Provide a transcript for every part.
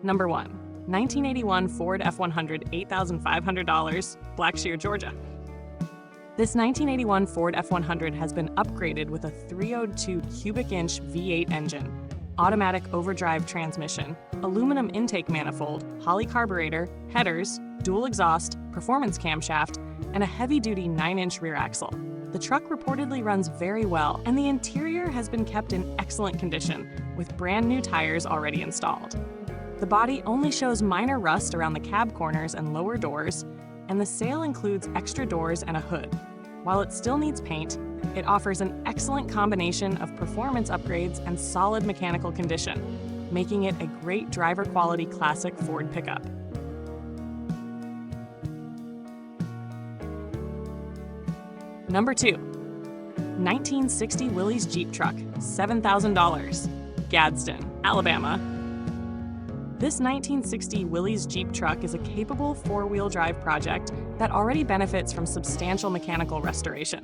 Number 1. 1981 Ford F100 $8,500, Blackshear, Georgia. This 1981 Ford F100 has been upgraded with a 302 cubic inch V8 engine, automatic overdrive transmission, aluminum intake manifold, Holley carburetor, headers, dual exhaust, performance camshaft, and a heavy-duty 9-inch rear axle. The truck reportedly runs very well, and the interior has been kept in excellent condition, with brand new tires already installed. The body only shows minor rust around the cab corners and lower doors, and the sail includes extra doors and a hood. While it still needs paint, it offers an excellent combination of performance upgrades and solid mechanical condition, making it a great driver-quality classic Ford pickup. Number 2. 1960 Willy's Jeep truck, $7,000, Gadsden, Alabama. This 1960 Willy's Jeep truck is a capable four-wheel drive project that already benefits from substantial mechanical restoration.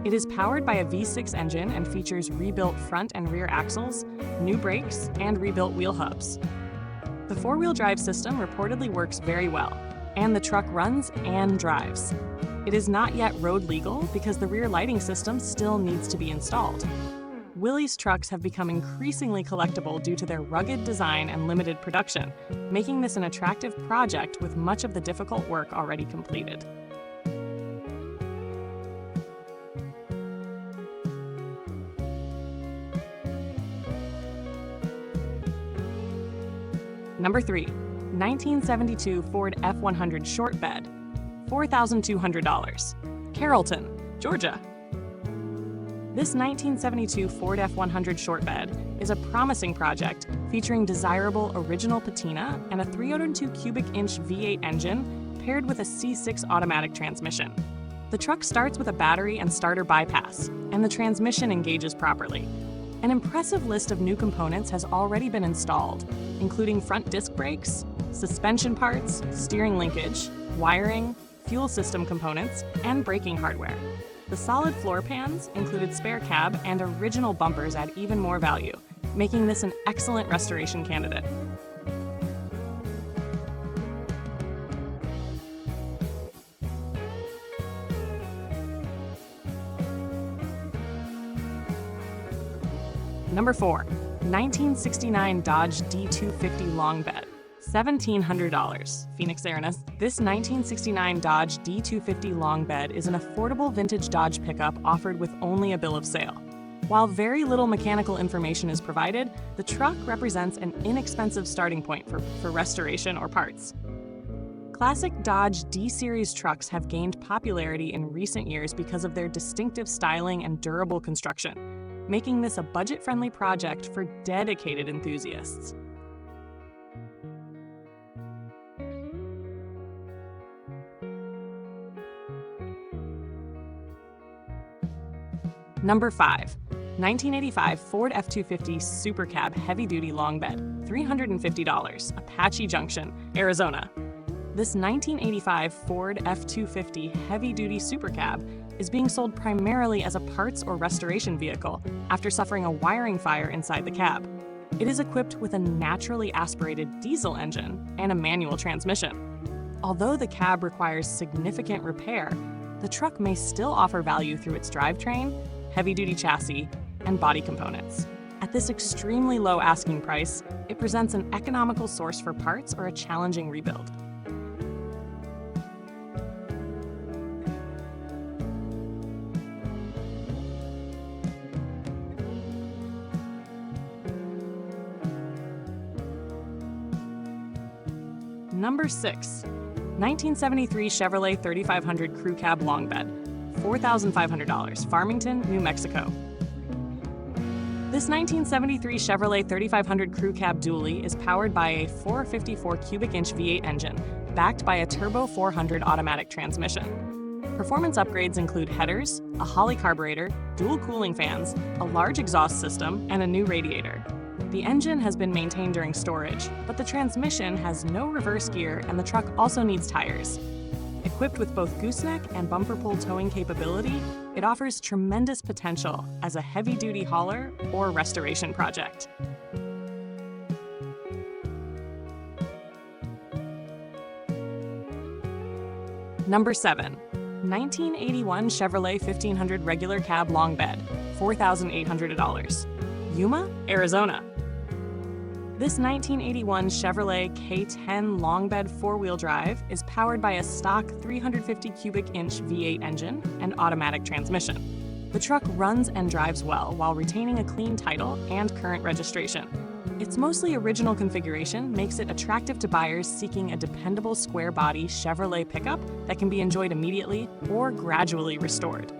It is powered by a V6 engine and features rebuilt front and rear axles, new brakes, and rebuilt wheel hubs. The four-wheel drive system reportedly works very well, and the truck runs and drives. It is not yet road legal because the rear lighting system still needs to be installed. Willy's trucks have become increasingly collectible due to their rugged design and limited production, making this an attractive project with much of the difficult work already completed. Number 3. 1972 Ford F100 short bed, $4,200, Carrollton, Georgia. This 1972 Ford F100 short bed is a promising project featuring desirable original patina and a 302 cubic inch V8 engine paired with a C6 automatic transmission. The truck starts with a battery and starter bypass, and the transmission engages properly. An impressive list of new components has already been installed, including front disc brakes, suspension parts, steering linkage, wiring, fuel system components, and braking hardware. The solid floor pans, included spare cab, and original bumpers add even more value, making this an excellent restoration candidate. Number 4. 1969 Dodge D250 long bed, $1,700, Phoenix, Arizona. This 1969 Dodge D250 long bed is an affordable vintage Dodge pickup offered with only a bill of sale. While very little mechanical information is provided, the truck represents an inexpensive starting point for restoration or parts. Classic Dodge D-Series trucks have gained popularity in recent years because of their distinctive styling and durable construction, making this a budget-friendly project for dedicated enthusiasts. Number 5. 1985 Ford F250 Super Cab Heavy Duty Long Bed, $350, Apache Junction, Arizona. This 1985 Ford F250 Heavy Duty Super Cab is being sold primarily as a parts or restoration vehicle after suffering a wiring fire inside the cab. It is equipped with a naturally aspirated diesel engine and a manual transmission. Although the cab requires significant repair, the truck may still offer value through its drivetrain, heavy-duty chassis, and body components. At this extremely low asking price, it presents an economical source for parts or a challenging rebuild. Number 6. 1973 Chevrolet 3500 Crew Cab Long Bed, $4,500, Farmington, New Mexico. This 1973 Chevrolet 3500 Crew Cab Dually is powered by a 454 cubic inch V8 engine, backed by a Turbo 400 automatic transmission. Performance upgrades include headers, a Holley carburetor, dual cooling fans, a large exhaust system, and a new radiator. The engine has been maintained during storage, but the transmission has no reverse gear and the truck also needs tires. Equipped with both gooseneck and bumper pull towing capability, it offers tremendous potential as a heavy-duty hauler or restoration project. Number 7. 1981 Chevrolet 1500 regular cab long bed, $4,800. Yuma, Arizona. This 1981 Chevrolet K10 long bed four-wheel drive is powered by a stock 350 cubic inch V8 engine and automatic transmission. The truck runs and drives well while retaining a clean title and current registration. Its mostly original configuration makes it attractive to buyers seeking a dependable square-body Chevrolet pickup that can be enjoyed immediately or gradually restored.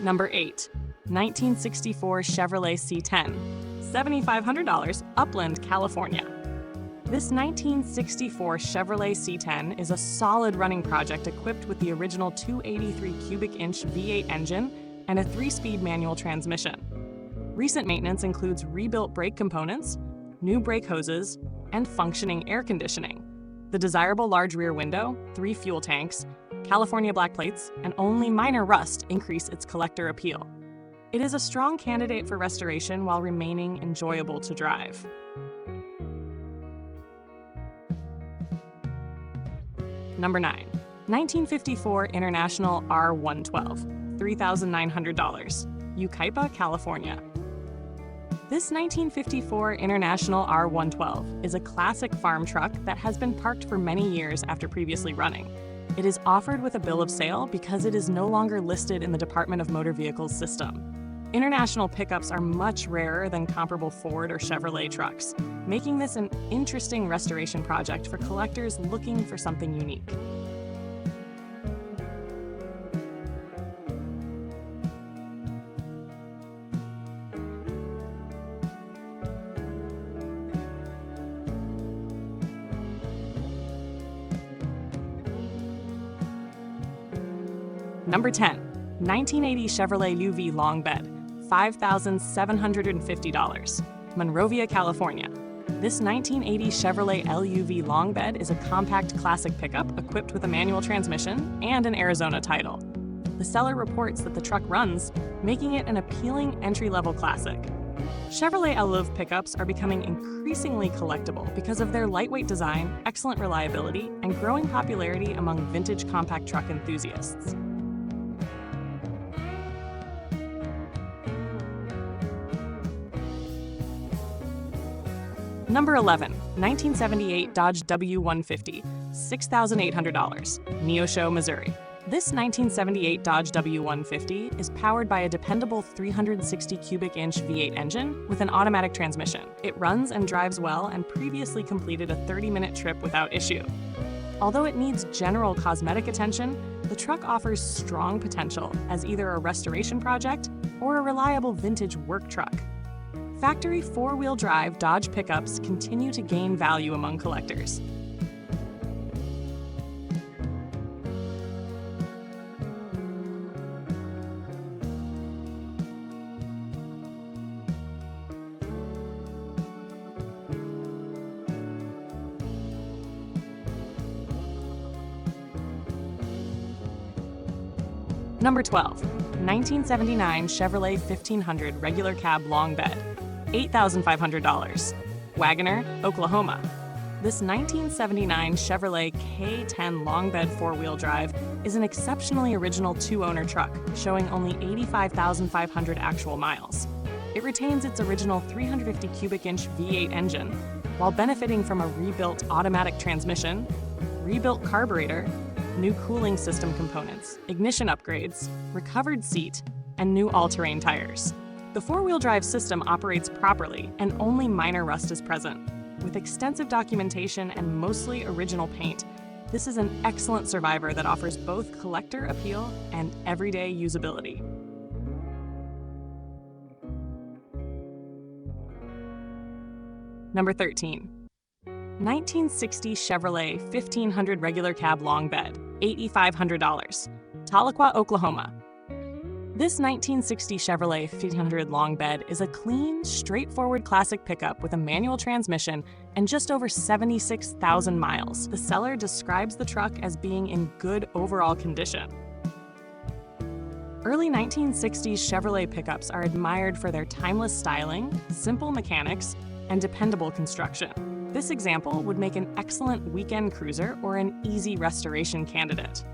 Number 8. 1964 Chevrolet C10, $7,500, Upland, California. This 1964 Chevrolet C10 is a solid running project equipped with the original 283 cubic inch V8 engine and a 3-speed manual transmission. Recent maintenance includes rebuilt brake components, new brake hoses, and functioning air conditioning. The desirable large rear window, 3 fuel tanks, California black plates, and only minor rust increase its collector appeal. It is a strong candidate for restoration while remaining enjoyable to drive. Number 9. 1954 International R112, $3,900, Yucaipa, California. This 1954 International R112 is a classic farm truck that has been parked for many years after previously running. It is offered with a bill of sale because it is no longer listed in the Department of Motor Vehicles system. International pickups are much rarer than comparable Ford or Chevrolet trucks, making this an interesting restoration project for collectors looking for something unique. Number 10. 1980 Chevrolet UV long bed, $5,750, Monrovia, California. This 1980 Chevrolet LUV long bed is a compact classic pickup equipped with a manual transmission and an Arizona title. The seller reports that the truck runs, making it an appealing entry-level classic. Chevrolet LUV pickups are becoming increasingly collectible because of their lightweight design, excellent reliability, and growing popularity among vintage compact truck enthusiasts. Number 11. 1978 Dodge W150, $6,800, Neosho, Missouri. This 1978 Dodge W150 is powered by a dependable 360 cubic inch V8 engine with an automatic transmission. It runs and drives well and previously completed a 30-minute trip without issue. Although it needs general cosmetic attention, the truck offers strong potential as either a restoration project or a reliable vintage work truck. Factory four-wheel drive Dodge pickups continue to gain value among collectors. Number 12. 1979 Chevrolet 1500 regular cab long bed, $8,500, Wagoner, Oklahoma. This 1979 Chevrolet K10 long bed four-wheel drive is an exceptionally original two-owner truck, showing only 85,500 actual miles. It retains its original 350 cubic inch V8 engine, while benefiting from a rebuilt automatic transmission, rebuilt carburetor, new cooling system components, ignition upgrades, recovered seat, and new all-terrain tires. The four-wheel drive system operates properly and only minor rust is present. With extensive documentation and mostly original paint, this is an excellent survivor that offers both collector appeal and everyday usability. Number 13. 1960 Chevrolet 1500 regular cab long bed, $8,500, Tahlequah, Oklahoma. This 1960 Chevrolet 1500 long bed is a clean, straightforward classic pickup with a manual transmission and just over 76,000 miles. The seller describes the truck as being in good overall condition. Early 1960s Chevrolet pickups are admired for their timeless styling, simple mechanics, and dependable construction. This example would make an excellent weekend cruiser or an easy restoration candidate.